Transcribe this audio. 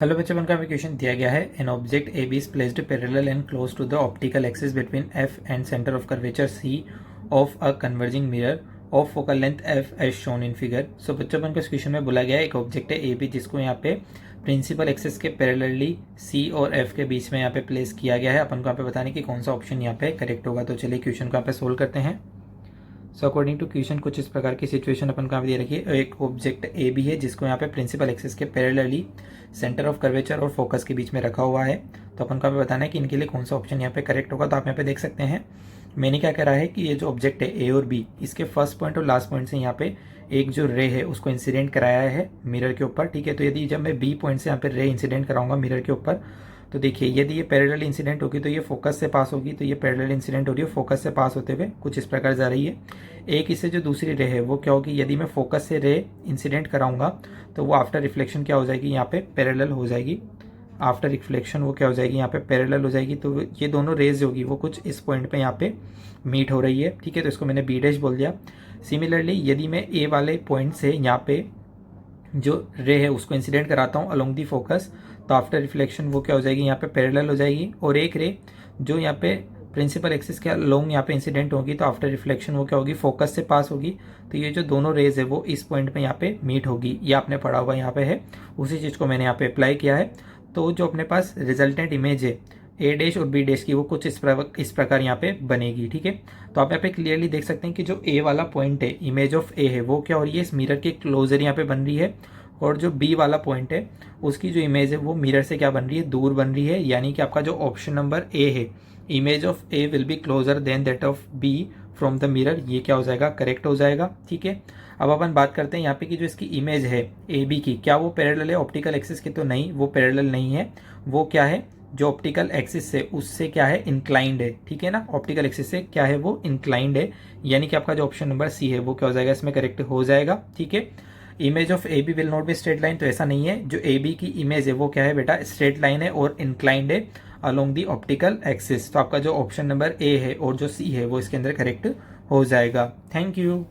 Hello बच्चों, उनका question दिया गया है। An object A B is placed parallel and close to the optical axis between F and centre of curvature C of a converging mirror of focal length F as shown in figure. So बच्चों को इस question में बोला गया है एक object है A B जिसको यहाँ पे प्रिंसिपल एक्सिस के पैरेलली सी और एफ के बीच में यहाँ पे प्लेस किया गया है। अपन को यहाँ पे बताने की कौन सा ऑप्शन यहाँ पे करेक्ट होगा। तो चलिए क्वेश्चन को यहाँ पे सोल्व करते हैं। सो अकॉर्डिंग टू क्वेश्चन कुछ इस प्रकार की सिचुएशन अपन को यहाँ पे दे रखी है। एक ऑब्जेक्ट ए बी है जिसको यहाँ पे प्रिंसिपल एक्सिस के पैरेलली सेंटर ऑफ कर्वेचर और फोकस के बीच में रखा हुआ है। तो अपन को यहाँ पे बताना है कि इनके लिए कौन सा ऑप्शन यहाँ पे करेक्ट होगा। तो आप यहाँ पे देख सकते हैं मैंने क्या करा है कि ये जो ऑब्जेक्ट है ए और बी, इसके फर्स्ट पॉइंट और लास्ट पॉइंट से यहाँ पे एक जो रे है उसको इंसिडेंट कराया है मिरर के ऊपर। ठीक है, तो यदि जब मैं बी पॉइंट से यहाँ पे रे इंसिडेंट कराऊंगा मिरर के ऊपर, तो देखिए यदि ये पैरेलल इंसिडेंट होगी तो ये फोकस से पास होगी। तो ये पैरेलल इंसिडेंट हो रही है फोकस से पास होते हुए कुछ इस प्रकार जा रही है। एक इससे जो दूसरी रे है वो क्या होगी, यदि मैं फोकस से रे इंसिडेंट कराऊंगा तो वो आफ्टर रिफ्लेक्शन क्या हो जाएगी, यहाँ पे पैरेलल हो जाएगी। आफ्टर रिफ्लेक्शन वो क्या हो जाएगी, यहाँ पे पैरेलल हो जाएगी। तो ये दोनों रेज होगी वो कुछ इस पॉइंट पे यहाँ पे मीट हो रही है। ठीक है, तो इसको मैंने बी डैश बोल दिया। सिमिलरली यदि मैं ए वाले पॉइंट से यहाँ पे जो रे है उसको इंसिडेंट कराता हूँ अलोंग दी फोकस, तो आफ्टर रिफ्लेक्शन वो क्या हो जाएगी, यहाँ पे पैरेलल हो जाएगी। और एक रे जो यहाँ पे प्रिंसिपल एक्सिस के अलोंग यहाँ पे इंसिडेंट होगी, तो आफ्टर रिफ्लेक्शन वो क्या होगी, फोकस से पास होगी। तो ये जो दोनों रेज है वो इस पॉइंट पे यहाँ पे मीट होगी। ये आपने पढ़ा हुआ यहाँ पे है, उसी चीज़ को मैंने यहाँ पे अप्लाई किया है। तो जो अपने पास रिजल्टेंट इमेज है ए डैश और बी डैश की वो कुछ इस प्रकार यहाँ पे बनेगी। ठीक है, तो आप यहाँ पे क्लियरली देख सकते हैं कि जो ए वाला पॉइंट है, इमेज ऑफ ए है, वो क्या हो रही है, इस मिरर के क्लोजर यहाँ पे बन रही है। और जो बी वाला पॉइंट है उसकी जो इमेज है वो मिरर से क्या बन रही है, दूर बन रही है। यानी कि आपका जो ऑप्शन नंबर ए है, image of A will be closer than that of B from the mirror, ये क्या हो जाएगा, करेक्ट हो जाएगा। ठीक है, अब अपन बात करते हैं यहाँ पे कि जो इसकी इमेज है ए बी की, क्या वो पैरेलल है ऑप्टिकल एक्सिस के, तो नहीं, वो पैरेलल नहीं है। वो क्या है, जो ऑप्टिकल एक्सिस से उससे क्या है, इंक्लाइंड है। ठीक है ना, ऑप्टिकल एक्सिस से क्या है, वो इंक्लाइंड है। यानी कि आपका जो ऑप्शन नंबर सी है वो क्या हो जाएगा, इसमें करेक्ट हो जाएगा। ठीक है, image of A B will not be straight line, तो ऐसा नहीं है। जो ए बी की इमेज है वो क्या है बेटा, स्ट्रेट लाइन है और इंक्लाइंड है अलोंग दी ऑप्टिकल एक्सिस। तो आपका जो ऑप्शन नंबर ए है और जो सी है वो इसके अंदर करेक्ट हो जाएगा। Thank you.